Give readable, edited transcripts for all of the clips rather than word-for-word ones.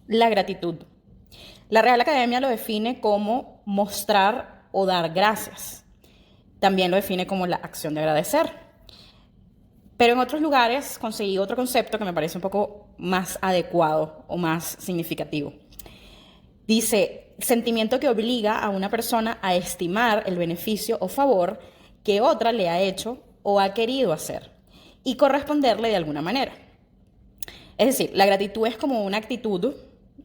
La gratitud. La Real Academia lo define como mostrar o dar gracias. También lo define como la acción de agradecer. Pero en otros lugares conseguí otro concepto que me parece un poco más adecuado o más significativo. Dice, sentimiento que obliga a una persona a estimar el beneficio o favor que otra le ha hecho o ha querido hacer y corresponderle de alguna manera. Es decir, la gratitud es como una actitud,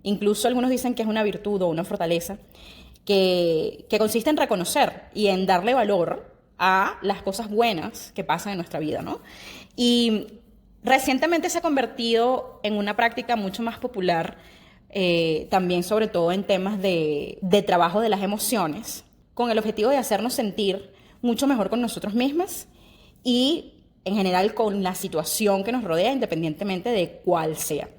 incluso algunos dicen que es una virtud o una fortaleza, que consiste en reconocer y en darle valor a las cosas buenas que pasan en nuestra vida, ¿no? Y recientemente se ha convertido en una práctica mucho más popular, también sobre todo en temas de trabajo de las emociones, con el objetivo de hacernos sentir mucho mejor con nosotros mismos y en general con la situación que nos rodea, independientemente de cuál sea.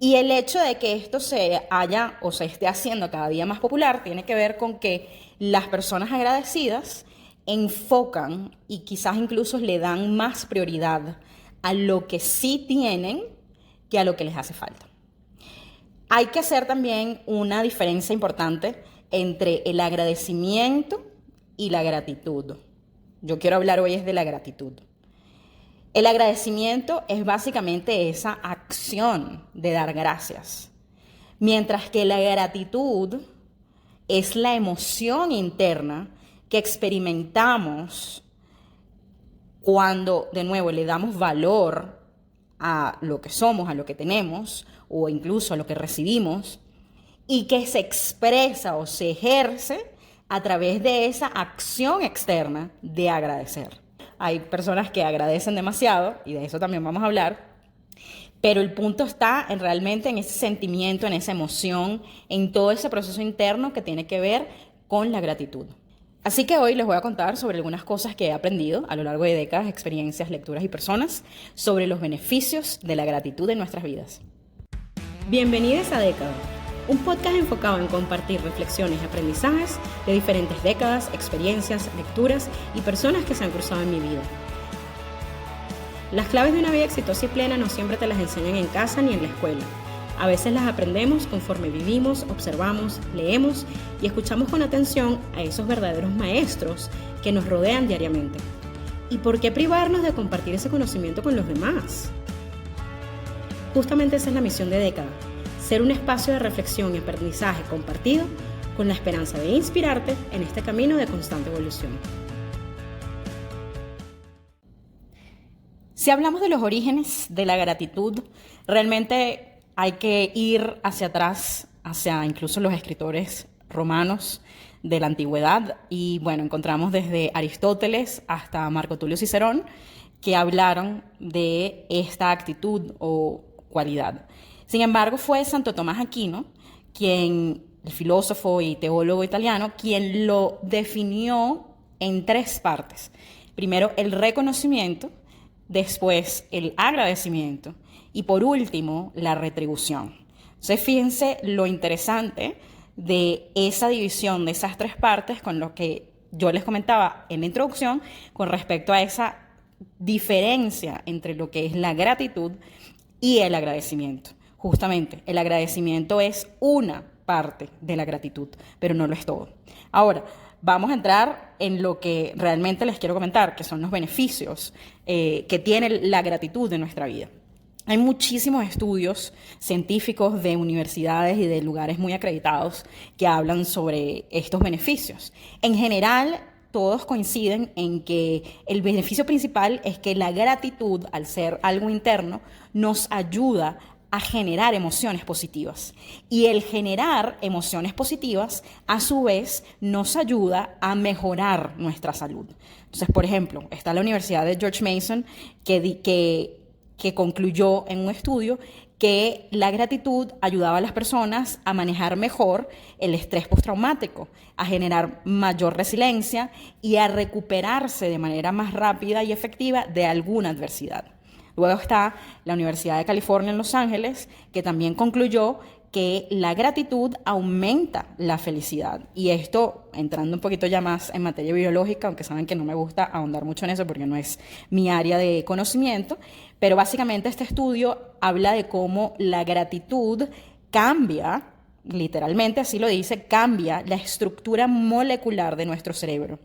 Y el hecho de que esto se haya o se esté haciendo cada día más popular tiene que ver con que las personas agradecidas enfocan y quizás incluso le dan más prioridad a lo que sí tienen que a lo que les hace falta. Hay que hacer también una diferencia importante entre el agradecimiento y la gratitud. Yo quiero hablar hoy es de la gratitud. El agradecimiento es básicamente esa acción de dar gracias, mientras que la gratitud es la emoción interna que experimentamos cuando, de nuevo, le damos valor a lo que somos, a lo que tenemos, o incluso a lo que recibimos, y que se expresa o se ejerce a través de esa acción externa de agradecer. Hay personas que agradecen demasiado, y de eso también vamos a hablar, pero el punto está realmente en ese sentimiento, en esa emoción, en todo ese proceso interno que tiene que ver con la gratitud. Así que hoy les voy a contar sobre algunas cosas que he aprendido a lo largo de décadas, experiencias, lecturas y personas sobre los beneficios de la gratitud en nuestras vidas. Bienvenidos a Década, un podcast enfocado en compartir reflexiones y aprendizajes de diferentes décadas, experiencias, lecturas y personas que se han cruzado en mi vida. Las claves de una vida exitosa y plena no siempre te las enseñan en casa ni en la escuela. A veces las aprendemos conforme vivimos, observamos, leemos y escuchamos con atención a esos verdaderos maestros que nos rodean diariamente. ¿Y por qué privarnos de compartir ese conocimiento con los demás? Justamente esa es la misión de Década, ser un espacio de reflexión y aprendizaje compartido con la esperanza de inspirarte en este camino de constante evolución. Si hablamos de los orígenes de la gratitud, realmente hay que ir hacia atrás, hacia incluso los escritores romanos de la antigüedad, y bueno, encontramos desde Aristóteles hasta Marco Tulio Cicerón que hablaron de esta actitud o cualidad. Sin embargo, fue Santo Tomás Aquino, el filósofo y teólogo italiano, quien lo definió en tres partes. Primero, el reconocimiento, después el agradecimiento y por último, la retribución. Entonces, fíjense lo interesante de esa división de esas tres partes con lo que yo les comentaba en la introducción con respecto a esa diferencia entre lo que es la gratitud y el agradecimiento. Justamente, el agradecimiento es una parte de la gratitud, pero no lo es todo. Ahora, vamos a entrar en lo que realmente les quiero comentar, que son los beneficios que tiene la gratitud en nuestra vida. Hay muchísimos estudios científicos de universidades y de lugares muy acreditados que hablan sobre estos beneficios. En general, todos coinciden en que el beneficio principal es que la gratitud, al ser algo interno, nos ayuda a generar emociones positivas. Y el generar emociones positivas, a su vez, nos ayuda a mejorar nuestra salud. Entonces, por ejemplo, está la Universidad de George Mason que concluyó en un estudio que la gratitud ayudaba a las personas a manejar mejor el estrés postraumático, a generar mayor resiliencia y a recuperarse de manera más rápida y efectiva de alguna adversidad. Luego está la Universidad de California en Los Ángeles, que también concluyó que la gratitud aumenta la felicidad. Y esto, entrando un poquito ya más en materia biológica, aunque saben que no me gusta ahondar mucho en eso porque no es mi área de conocimiento, pero básicamente este estudio habla de cómo la gratitud cambia, literalmente así lo dice, cambia la estructura molecular de nuestro cerebro.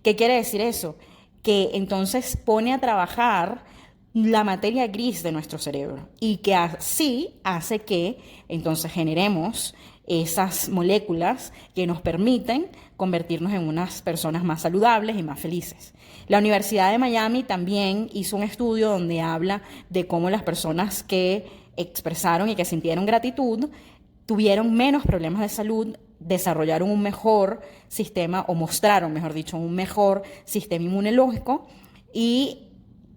¿Qué quiere decir eso? Que entonces pone a trabajar la materia gris de nuestro cerebro y que así hace que entonces generemos esas moléculas que nos permiten convertirnos en unas personas más saludables y más felices. La Universidad de Miami también hizo un estudio donde habla de cómo las personas que expresaron y que sintieron gratitud tuvieron menos problemas de salud, desarrollaron un mejor sistema, o mostraron, mejor dicho, un mejor sistema inmunológico, y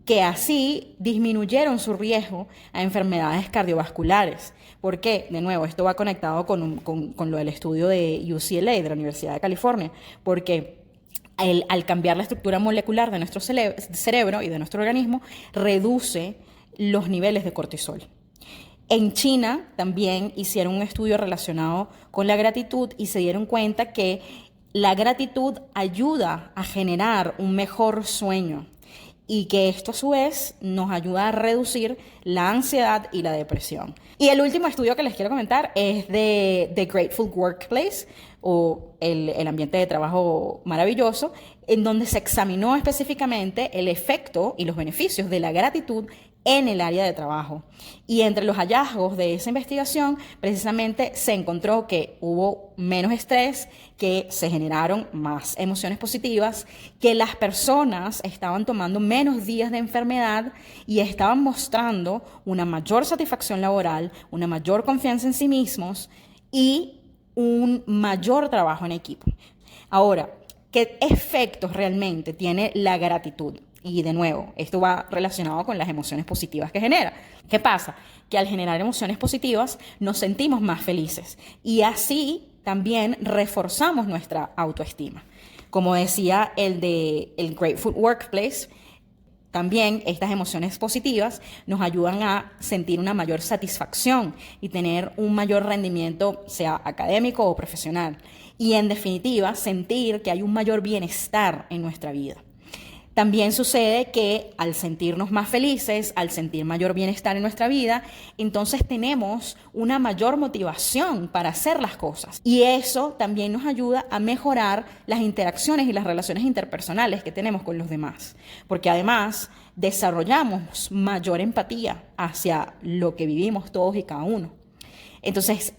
que así disminuyeron su riesgo a enfermedades cardiovasculares. ¿Por qué? De nuevo, esto va conectado con lo del estudio de UCLA, de la Universidad de California, porque al cambiar la estructura molecular de nuestro cerebro y de nuestro organismo, reduce los niveles de cortisol. En China también hicieron un estudio relacionado con la gratitud y se dieron cuenta que la gratitud ayuda a generar un mejor sueño y que esto a su vez nos ayuda a reducir la ansiedad y la depresión. Y el último estudio que les quiero comentar es de The Grateful Workplace, o el ambiente de trabajo maravilloso, en donde se examinó específicamente el efecto y los beneficios de la gratitud en el área de trabajo. Y entre los hallazgos de esa investigación, precisamente se encontró que hubo menos estrés, que se generaron más emociones positivas, que las personas estaban tomando menos días de enfermedad y estaban mostrando una mayor satisfacción laboral, una mayor confianza en sí mismos y un mayor trabajo en equipo. Ahora, ¿qué efectos realmente tiene la gratitud? Y de nuevo, esto va relacionado con las emociones positivas que genera. ¿Qué pasa? Que al generar emociones positivas nos sentimos más felices y así también reforzamos nuestra autoestima. Como decía el Grateful Workplace, también estas emociones positivas nos ayudan a sentir una mayor satisfacción y tener un mayor rendimiento, sea académico o profesional. Y en definitiva, sentir que hay un mayor bienestar en nuestra vida. También sucede que al sentirnos más felices, al sentir mayor bienestar en nuestra vida, entonces tenemos una mayor motivación para hacer las cosas. Y eso también nos ayuda a mejorar las interacciones y las relaciones interpersonales que tenemos con los demás. Porque además desarrollamos mayor empatía hacia lo que vivimos todos y cada uno. Entonces,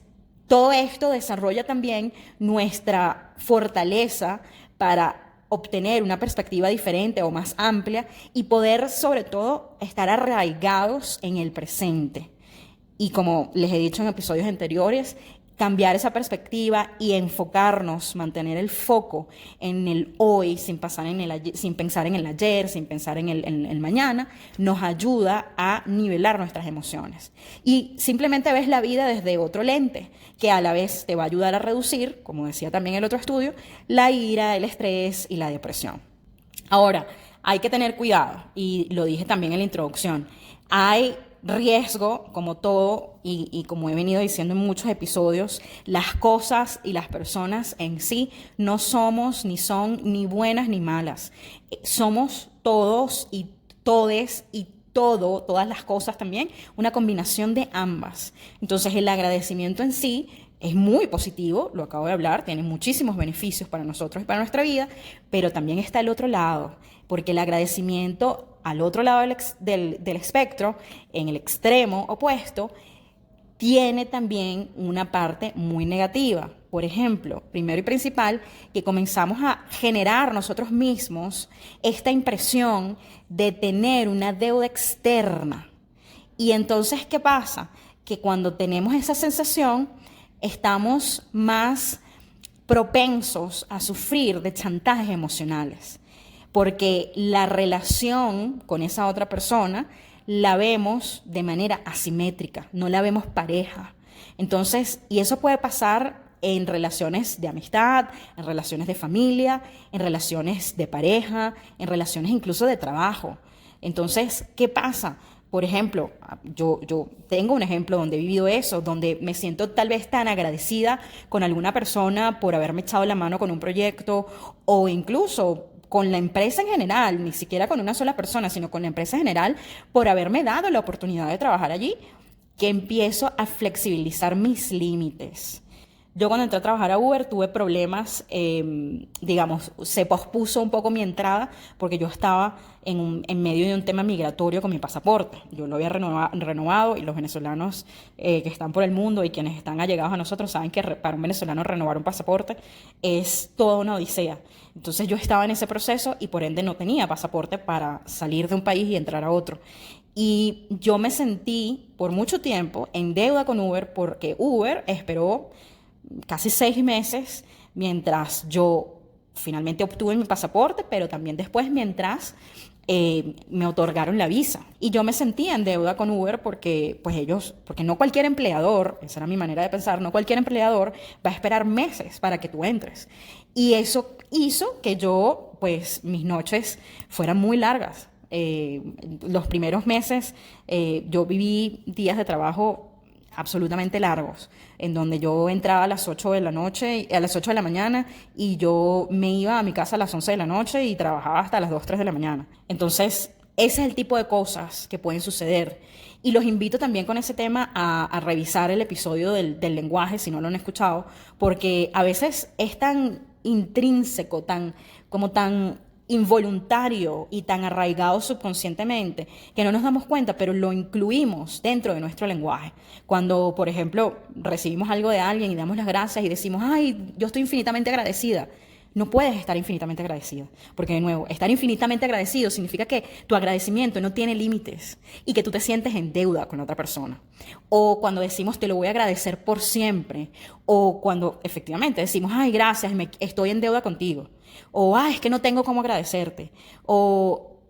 todo esto desarrolla también nuestra fortaleza para obtener una perspectiva diferente o más amplia y poder, sobre todo, estar arraigados en el presente. Y como les he dicho en episodios anteriores, cambiar esa perspectiva y enfocarnos, mantener el foco en el hoy, sin pensar en el ayer, sin pensar en el mañana, nos ayuda a nivelar nuestras emociones. Y simplemente ves la vida desde otro lente, que a la vez te va a ayudar a reducir, como decía también el otro estudio, la ira, el estrés y la depresión. Ahora, hay que tener cuidado, y lo dije también en la introducción, hay riesgo, como todo, y como he venido diciendo en muchos episodios, las cosas y las personas en sí no somos ni son ni buenas ni malas. Somos todos y todes y todas las cosas también, una combinación de ambas. Entonces el agradecimiento en sí es muy positivo, lo acabo de hablar, tiene muchísimos beneficios para nosotros y para nuestra vida, pero también está el otro lado, porque el agradecimiento al otro lado del espectro, en el extremo opuesto, tiene también una parte muy negativa. Por ejemplo, primero y principal, que comenzamos a generar nosotros mismos esta impresión de tener una deuda externa. Y entonces, ¿qué pasa? Que cuando tenemos esa sensación, estamos más propensos a sufrir de chantajes emocionales, porque la relación con esa otra persona la vemos de manera asimétrica, no la vemos pareja. Entonces, y eso puede pasar en relaciones de amistad, en relaciones de familia, en relaciones de pareja, en relaciones incluso de trabajo. Entonces, ¿qué pasa? Por ejemplo, yo tengo un ejemplo donde he vivido eso, donde me siento tal vez tan agradecida con alguna persona por haberme echado la mano con un proyecto, o incluso con la empresa en general, ni siquiera con una sola persona, sino con la empresa en general, por haberme dado la oportunidad de trabajar allí, que empiezo a flexibilizar mis límites. Yo cuando entré a trabajar a Uber tuve problemas, digamos, se pospuso un poco mi entrada porque yo estaba en medio de un tema migratorio con mi pasaporte. Yo lo había renovado y los venezolanos que están por el mundo y quienes están allegados a nosotros saben que para un venezolano renovar un pasaporte es toda una odisea. Entonces yo estaba en ese proceso y por ende no tenía pasaporte para salir de un país y entrar a otro. Y yo me sentí por mucho tiempo en deuda con Uber porque Uber esperó casi 6 meses mientras yo finalmente obtuve mi pasaporte, pero también después mientras me otorgaron la visa. Y yo me sentía en deuda con Uber porque porque no cualquier empleador, esa era mi manera de pensar, no cualquier empleador va a esperar meses para que tú entres. Y eso hizo que yo, pues, mis noches fueran muy largas. Los primeros meses yo viví días de trabajo absolutamente largos, en donde yo entraba a las 8 de la noche, a las 8 de la mañana, y yo me iba a mi casa a las 11 de la noche y trabajaba hasta las 2, 3 de la mañana. Entonces, ese es el tipo de cosas que pueden suceder. Y los invito también con ese tema a revisar el episodio del lenguaje, si no lo han escuchado, porque a veces es tan intrínseco, tan involuntario y tan arraigado subconscientemente que no nos damos cuenta, pero lo incluimos dentro de nuestro lenguaje. Cuando, por ejemplo, recibimos algo de alguien y damos las gracias y decimos, ay, yo estoy infinitamente agradecida. No puedes estar infinitamente agradecida, porque de nuevo, estar infinitamente agradecido significa que tu agradecimiento no tiene límites y que tú te sientes en deuda con la otra persona. O cuando decimos te lo voy a agradecer por siempre, o cuando efectivamente decimos, ay, gracias, estoy en deuda contigo, o ay, es que no tengo cómo agradecerte, o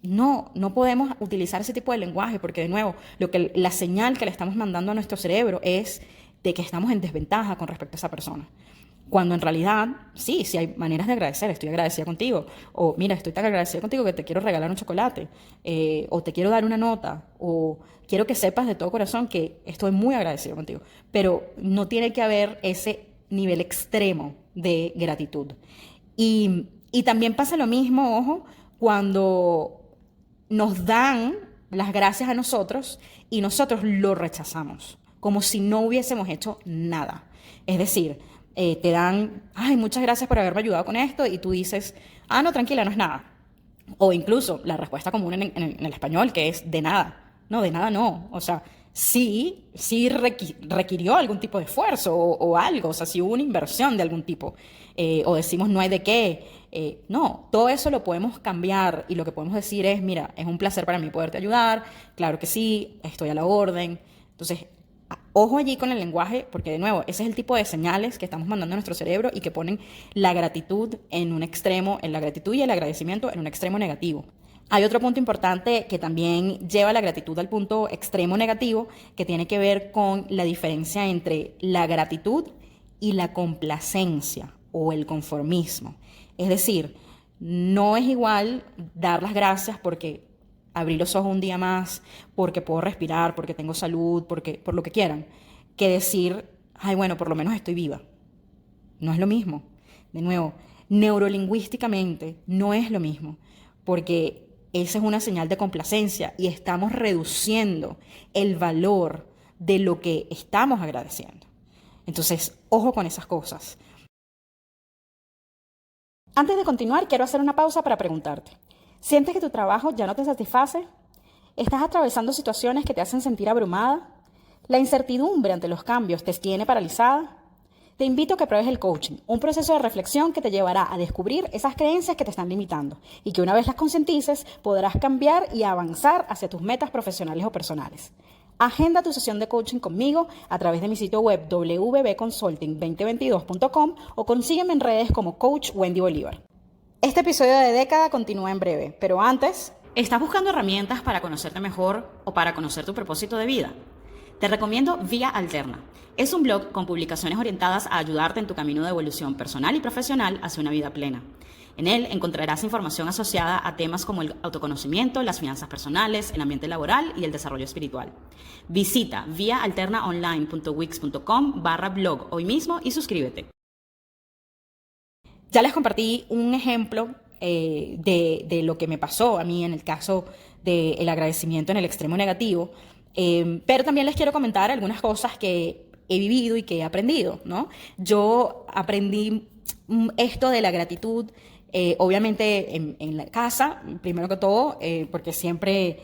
no podemos utilizar ese tipo de lenguaje, porque de nuevo, la señal que le estamos mandando a nuestro cerebro es de que estamos en desventaja con respecto a esa persona. Cuando en realidad, sí hay maneras de agradecer, estoy agradecida contigo, o mira, estoy tan agradecida contigo que te quiero regalar un chocolate, o te quiero dar una nota, o quiero que sepas de todo corazón que estoy muy agradecido contigo, pero no tiene que haber ese nivel extremo de gratitud. Y también pasa lo mismo, ojo, cuando nos dan las gracias a nosotros y nosotros lo rechazamos, como si no hubiésemos hecho nada. Es decir, te dan, ay, muchas gracias por haberme ayudado con esto, y tú dices, ah, no, tranquila, no es nada. O incluso la respuesta común en el español, que es de nada. No, de nada no. O sea, sí requirió algún tipo de esfuerzo o algo, o sea, sí hubo una inversión de algún tipo. O decimos, no hay de qué. No, todo eso lo podemos cambiar y lo que podemos decir es, mira, es un placer para mí poderte ayudar, claro que sí, estoy a la orden. Entonces, ojo allí con el lenguaje, porque de nuevo, ese es el tipo de señales que estamos mandando a nuestro cerebro y que ponen la gratitud en un extremo, en la gratitud y el agradecimiento en un extremo negativo. Hay otro punto importante que también lleva la gratitud al punto extremo negativo, que tiene que ver con la diferencia entre la gratitud y la complacencia o el conformismo. Es decir, no es igual dar las gracias porque abrí los ojos un día más, porque puedo respirar, porque tengo salud, por lo que quieran, que decir, ay, bueno, por lo menos estoy viva. No es lo mismo. De nuevo, neurolingüísticamente no es lo mismo, porque esa es una señal de complacencia y estamos reduciendo el valor de lo que estamos agradeciendo. Entonces, ojo con esas cosas. Antes de continuar, quiero hacer una pausa para preguntarte. ¿Sientes que tu trabajo ya no te satisface? ¿Estás atravesando situaciones que te hacen sentir abrumada? ¿La incertidumbre ante los cambios te tiene paralizada? Te invito a que pruebes el coaching, un proceso de reflexión que te llevará a descubrir esas creencias que te están limitando y que una vez las concientices podrás cambiar y avanzar hacia tus metas profesionales o personales. Agenda tu sesión de coaching conmigo a través de mi sitio web www.consulting2022.com o consígueme en redes como Coach Wendy Bolívar. Este episodio de Década continúa en breve, pero antes, ¿estás buscando herramientas para conocerte mejor o para conocer tu propósito de vida? Te recomiendo Vía Alterna. Es un blog con publicaciones orientadas a ayudarte en tu camino de evolución personal y profesional hacia una vida plena. En él encontrarás información asociada a temas como el autoconocimiento, las finanzas personales, el ambiente laboral y el desarrollo espiritual. Visita viaalternaonline.wix.com/blog hoy mismo y suscríbete. Ya les compartí un ejemplo de lo que me pasó a mí en el caso del agradecimiento en el extremo negativo. Pero también les quiero comentar algunas cosas que he vivido y que he aprendido, ¿no? Yo aprendí esto de la gratitud, obviamente en la casa, primero que todo, porque siempre,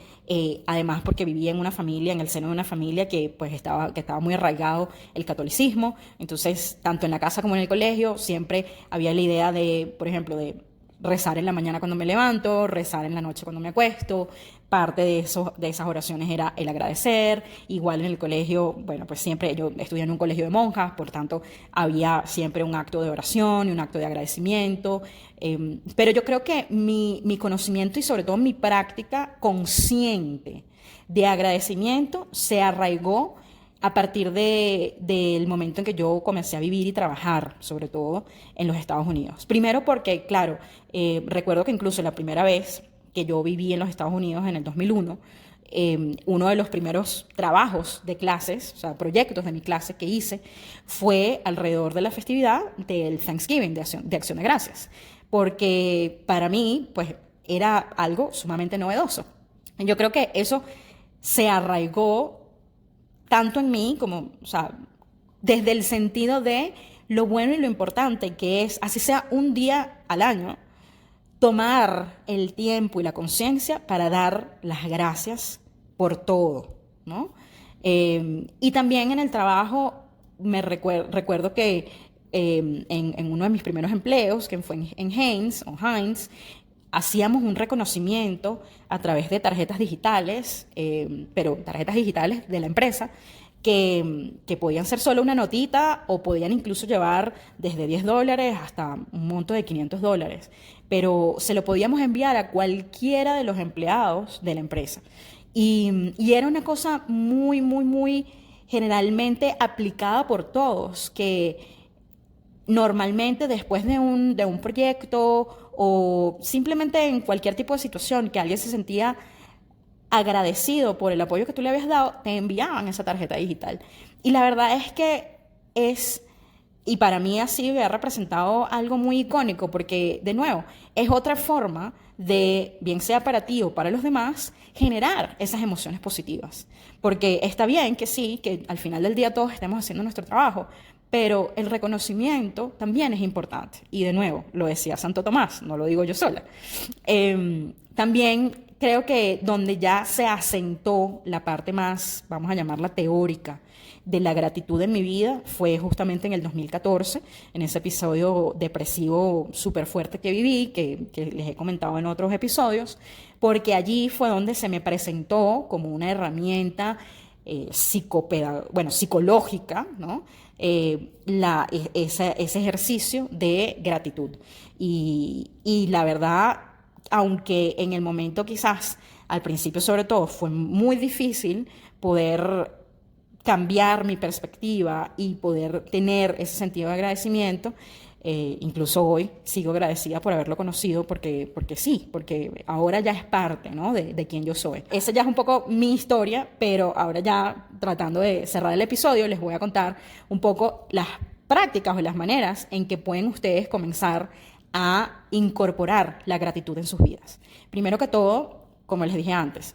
además porque vivía en una familia, en el seno de una familia que pues que estaba muy arraigado el catolicismo, entonces tanto en la casa como en el colegio siempre había la idea de, por ejemplo, de rezar en la mañana cuando me levanto, rezar en la noche cuando me acuesto. Parte de esas oraciones era el agradecer. Igual en el colegio, bueno, pues siempre yo estudié en un colegio de monjas, por tanto había siempre un acto de oración y un acto de agradecimiento. Pero yo creo que mi conocimiento y sobre todo mi práctica consciente de agradecimiento se arraigó a partir del momento en que yo comencé a vivir y trabajar, sobre todo en los Estados Unidos. Primero porque, claro, recuerdo que incluso la primera vez que yo viví en los Estados Unidos en el 2001, uno de los primeros trabajos de clases, o sea, proyectos de mi clase que hice, fue alrededor de la festividad del Thanksgiving, de Acción de Gracias, porque para mí, pues, era algo sumamente novedoso. Y yo creo que eso se arraigó tanto en mí como, o sea, desde el sentido de lo bueno y lo importante que es, así sea un día al año, tomar el tiempo y la conciencia para dar las gracias por todo, ¿no? Y también en el trabajo recuerdo que en uno de mis primeros empleos, que fue en Heinz, hacíamos un reconocimiento a través de tarjetas digitales, pero tarjetas digitales de la empresa, que podían ser solo una notita o podían incluso llevar desde $10 hasta un monto de $500, pero se lo podíamos enviar a cualquiera de los empleados de la empresa. Y era una cosa muy, muy, muy generalmente aplicada por todos, que normalmente después de un proyecto o simplemente en cualquier tipo de situación que alguien se sentía agradecido por el apoyo que tú le habías dado, te enviaban esa tarjeta digital. Y la verdad es que y para mí así había representado algo muy icónico, porque de nuevo, es otra forma de, bien sea para ti o para los demás, generar esas emociones positivas. Porque está bien que sí, que al final del día todos estemos haciendo nuestro trabajo, pero el reconocimiento también es importante. Y de nuevo, lo decía Santo Tomás, no lo digo yo sola. También creo que donde ya se asentó la parte más, vamos a llamarla teórica, de la gratitud en mi vida fue justamente en el 2014, en ese episodio depresivo súper fuerte que viví, que les he comentado en otros episodios, porque allí fue donde se me presentó como una herramienta psicológica, ¿no? Ese ejercicio de gratitud. Y la verdad, aunque en el momento quizás, al principio sobre todo, fue muy difícil poder cambiar mi perspectiva y poder tener ese sentido de agradecimiento, incluso hoy sigo agradecida por haberlo conocido porque ahora ya es parte, ¿no?, de quien yo soy. Esa ya es un poco mi historia, pero ahora ya tratando de cerrar el episodio les voy a contar un poco las prácticas o las maneras en que pueden ustedes comenzar a incorporar la gratitud en sus vidas. Primero que todo, como les dije antes,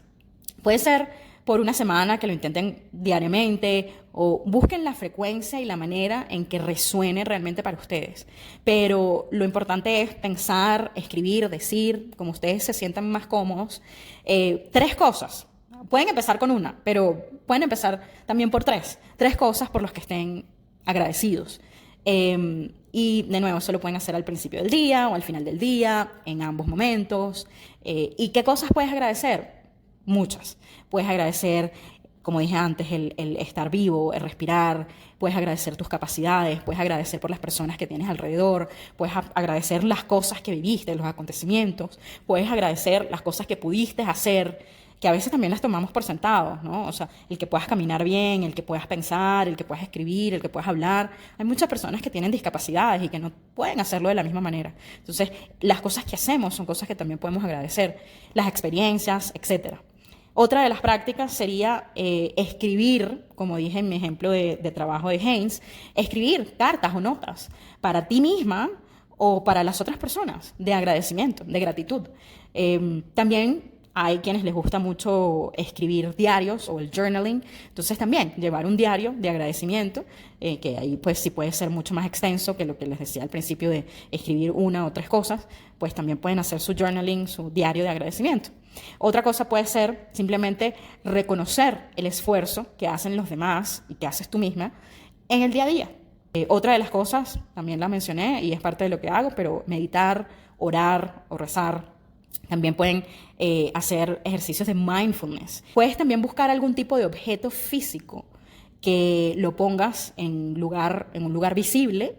puede ser por una semana que lo intenten diariamente o busquen la frecuencia y la manera en que resuene realmente para ustedes. Pero lo importante es pensar, escribir, decir, como ustedes se sientan más cómodos, 3 cosas. Pueden empezar con una, pero pueden empezar también por 3 cosas por las que estén agradecidos. Y de nuevo, eso lo pueden hacer al principio del día o al final del día, en ambos momentos. ¿Y qué cosas puedes agradecer? Muchas. Puedes agradecer, como dije antes, el estar vivo, el respirar, puedes agradecer tus capacidades, puedes agradecer por las personas que tienes alrededor, puedes agradecer las cosas que viviste, los acontecimientos, puedes agradecer las cosas que pudiste hacer, que a veces también las tomamos por sentado, ¿no? O sea, el que puedas caminar bien, el que puedas pensar, el que puedas escribir, el que puedas hablar. Hay muchas personas que tienen discapacidades y que no pueden hacerlo de la misma manera. Entonces, las cosas que hacemos son cosas que también podemos agradecer, las experiencias, etcétera. Otra de las prácticas sería escribir, como dije en mi ejemplo de trabajo de Heinz, escribir cartas o notas para ti misma o para las otras personas de agradecimiento, de gratitud. También Hay quienes les gusta mucho escribir diarios o el journaling. Entonces también llevar un diario de agradecimiento, que ahí pues sí puede ser mucho más extenso que lo que les decía al principio de escribir una o tres cosas, pues también pueden hacer su journaling, su diario de agradecimiento. Otra cosa puede ser simplemente reconocer el esfuerzo que hacen los demás y que haces tú misma en el día a día. Otra de las cosas, también la mencioné y es parte de lo que hago, pero meditar, orar o rezar. También pueden hacer ejercicios de mindfulness. Puedes también buscar algún tipo de objeto físico que lo pongas en un lugar visible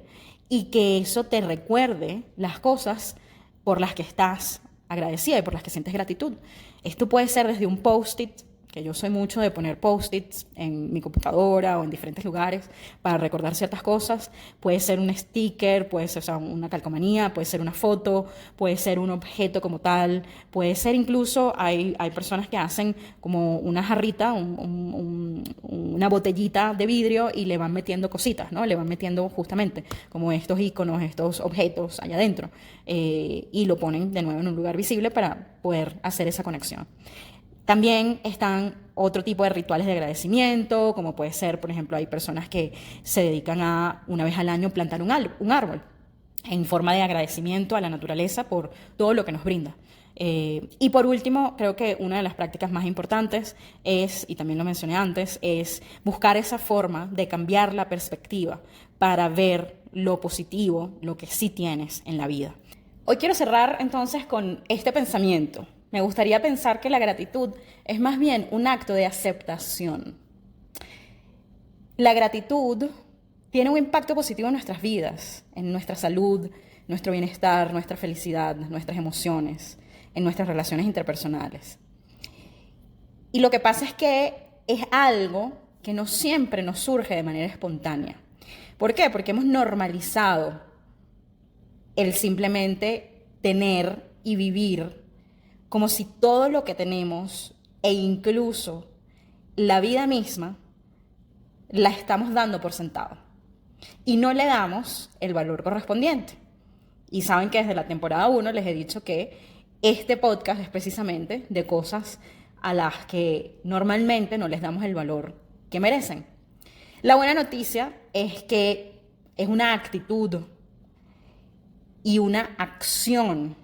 y que eso te recuerde las cosas por las que estás agradecida y por las que sientes gratitud. Esto puede ser desde un post-it, que yo soy mucho de poner post-its en mi computadora o en diferentes lugares para recordar ciertas cosas. Puede ser un sticker, puede ser una calcomanía, puede ser una foto, puede ser un objeto como tal, puede ser incluso, hay personas que hacen como una jarrita, una botellita de vidrio y le van metiendo cositas, ¿no? Le van metiendo justamente como estos iconos, estos objetos allá adentro y lo ponen de nuevo en un lugar visible para poder hacer esa conexión. También están otro tipo de rituales de agradecimiento, como puede ser, por ejemplo, hay personas que se dedican a, una vez al año, plantar un árbol en forma de agradecimiento a la naturaleza por todo lo que nos brinda. Y por último, creo que una de las prácticas más importantes es, y también lo mencioné antes, es buscar esa forma de cambiar la perspectiva para ver lo positivo, lo que sí tienes en la vida. Hoy quiero cerrar entonces con este pensamiento. Me gustaría pensar que la gratitud es más bien un acto de aceptación. La gratitud tiene un impacto positivo en nuestras vidas, en nuestra salud, nuestro bienestar, nuestra felicidad, nuestras emociones, en nuestras relaciones interpersonales. Y lo que pasa es que es algo que no siempre nos surge de manera espontánea. ¿Por qué? Porque hemos normalizado el simplemente tener y vivir como si todo lo que tenemos e incluso la vida misma la estamos dando por sentado y no le damos el valor correspondiente. Y saben que desde la temporada 1 les he dicho que este podcast es precisamente de cosas a las que normalmente no les damos el valor que merecen. La buena noticia es que es una actitud y una acción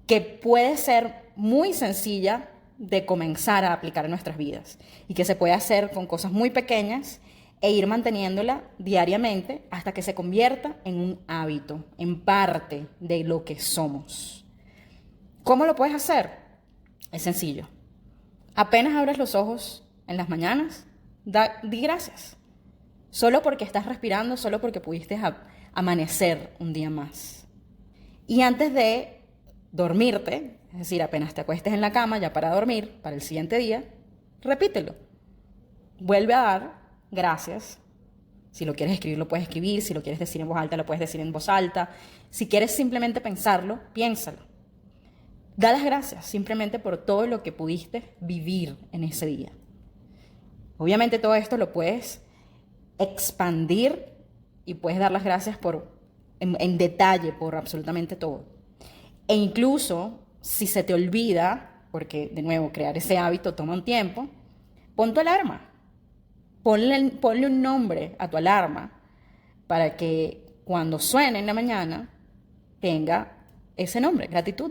que puede ser muy sencilla de comenzar a aplicar en nuestras vidas y que se puede hacer con cosas muy pequeñas e ir manteniéndola diariamente hasta que se convierta en un hábito, en parte de lo que somos. ¿Cómo lo puedes hacer? Es sencillo. Apenas abres los ojos en las mañanas, di gracias. Solo porque estás respirando, solo porque pudiste amanecer un día más. Y antes de dormirte, es decir, apenas te acuestes en la cama ya para dormir, para el siguiente día, repítelo. Vuelve a dar gracias. Si lo quieres escribir, lo puedes escribir. Si lo quieres decir en voz alta, lo puedes decir en voz alta. Si quieres simplemente pensarlo, piénsalo. Da las gracias simplemente por todo lo que pudiste vivir en ese día. Obviamente todo esto lo puedes expandir y puedes dar las gracias en detalle por absolutamente todo. E incluso si se te olvida, porque de nuevo crear ese hábito toma un tiempo, pon tu alarma. Ponle un nombre a tu alarma para que cuando suene en la mañana tenga ese nombre, gratitud.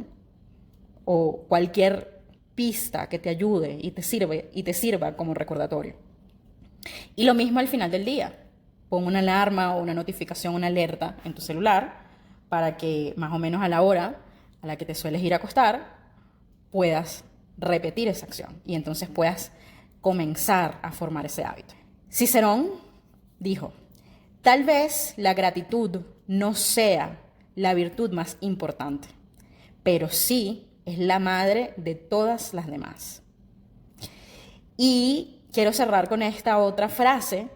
O cualquier pista que te ayude y te sirva como recordatorio. Y lo mismo al final del día. Pon una alarma o una notificación, una alerta en tu celular para que más o menos a la hora a la que te sueles ir a acostar, puedas repetir esa acción y entonces puedas comenzar a formar ese hábito. Cicerón dijo, tal vez la gratitud no sea la virtud más importante, pero sí es la madre de todas las demás. Y quiero cerrar con esta otra frase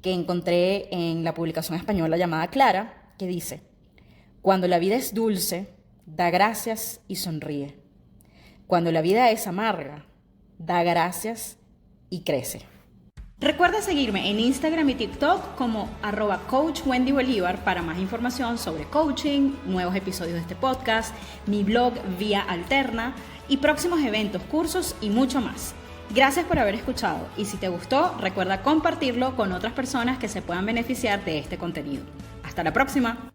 que encontré en la publicación española llamada Clara, que dice, cuando la vida es dulce, da gracias y sonríe. Cuando la vida es amarga, da gracias y crece. Recuerda seguirme en Instagram y TikTok como @coachwendybolívar para más información sobre coaching, nuevos episodios de este podcast, mi blog Vía Alterna y próximos eventos, cursos y mucho más. Gracias por haber escuchado y si te gustó, recuerda compartirlo con otras personas que se puedan beneficiar de este contenido. Hasta la próxima.